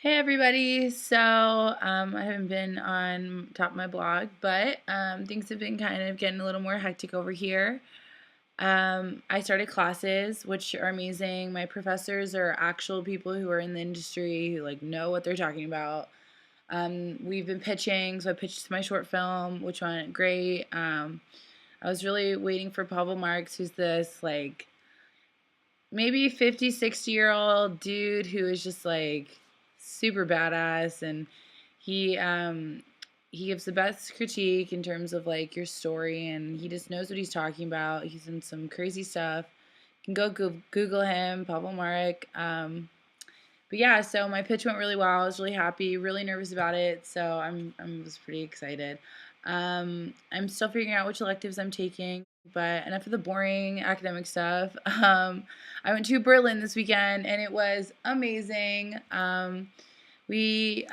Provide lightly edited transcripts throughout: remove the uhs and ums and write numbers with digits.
Hey everybody! I haven't been on top of my blog, but things have been kind of getting a little more hectic over here. I started classes, which are amazing. My professors are actual people who are in the industry who know what they're talking about. We've been pitching, so I pitched my short film, which went great. I was really waiting for Pavel Marks, who's this maybe 50, 60-year-old dude who is just super badass, and he um he gives the best critique in terms of your story, and he just knows what he's talking about. He's in some crazy stuff. You can Google him, Pavel Marek. But yeah, so my pitch went really well. I was really happy, really nervous about it, so I was pretty excited. I'm still figuring out which electives I'm taking, but enough of the boring academic stuff. I went to Berlin this weekend, and it was amazing. Me,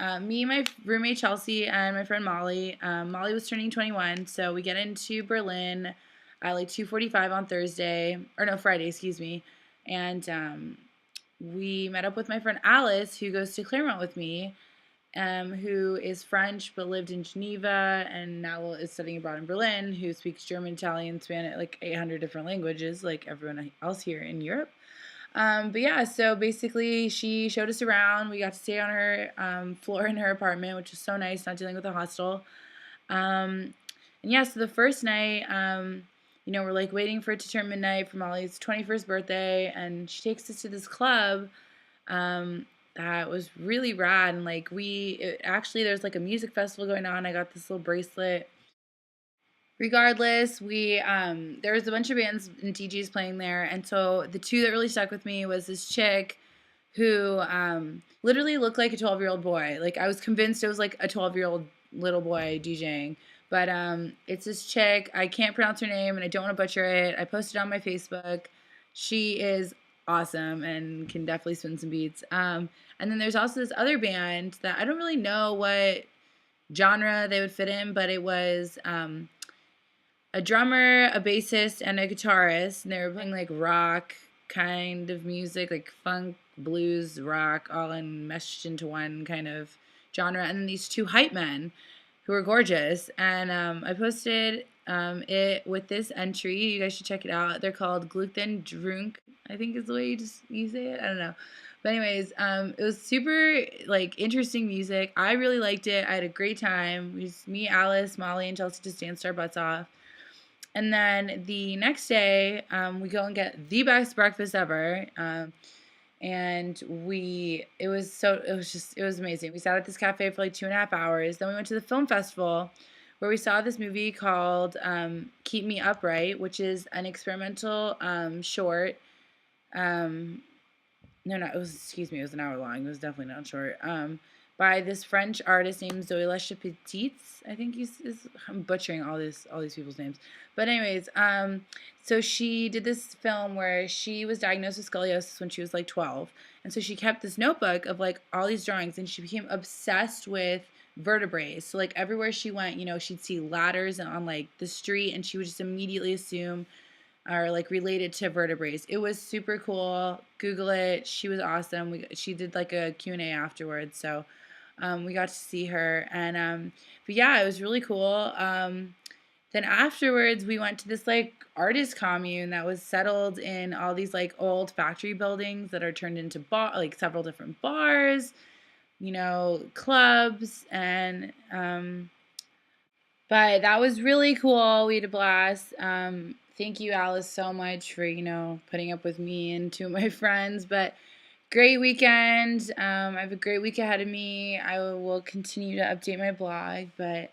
my roommate Chelsea, and my friend Molly. Molly was turning 21, so we get into Berlin at 2:45 on Thursday, or no, Friday, excuse me, and we met up with my friend Alice, who goes to Claremont with me, who is French but lived in Geneva and now is studying abroad in Berlin, who speaks German, Italian, Spanish, 800 different languages, like everyone else here in Europe. But yeah, so basically, she showed us around. We got to stay on her floor in her apartment, which was so nice, not dealing with a hostel. Um, and yeah, so the first night, we're waiting for it to turn midnight for Molly's 21st birthday, and she takes us to this club um, that was really rad. And actually, there's a music festival going on. I got this little bracelet. Regardless, we there was a bunch of bands and DJs playing there, and so the two that really stuck with me was this chick who literally looked like a 12-year-old boy. Like, I was convinced it was like a 12-year-old little boy DJing. But it's this chick. I can't pronounce her name, and I don't want to butcher it. I posted on my Facebook. She is awesome and can definitely spin some beats. And then there's also this other band that I don't really know what genre they would fit in, but it was a drummer, a bassist, and a guitarist, and they were playing rock kind of music, like funk, blues, rock, all meshed into one kind of genre. And then these two hype men who were gorgeous. And I posted it with this entry. You guys should check it out. They're called Gluten Drunk, I think is the way you say it. I don't know. But anyways, it was super interesting music. I really liked it. I had a great time. It was me, Alice, Molly, and Chelsea just danced our butts off. And then the next day, we go and get the best breakfast ever. And it was amazing. We sat at this cafe for 2.5 hours. Then we went to the film festival where we saw this movie called Keep Me Upright, which is an experimental short. No, it was, excuse me, it was an hour long. It was definitely not short. By this French artist named Zoe Lachapetite. I think I'm butchering all these people's names. But anyways, so she did this film where she was diagnosed with scoliosis when she was 12. And so she kept this notebook of all these drawings, and she became obsessed with vertebrae. So everywhere she went, she'd see ladders on the street, and she would just immediately assume are related to vertebrae. It was super cool. Google it. She was awesome. She did a Q&A afterwards, so we got to see her. And but yeah, it was really cool. Then afterwards, we went to this artist commune that was settled in all these old factory buildings that are turned into several different bars, clubs, and but that was really cool. We had a blast. Thank you, Alice, so much for, putting up with me and two of my friends. But great weekend. I have a great week ahead of me. I will continue to update my blog. But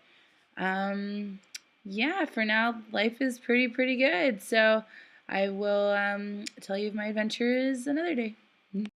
yeah, for now, life is pretty good. So I will tell you of my adventures another day.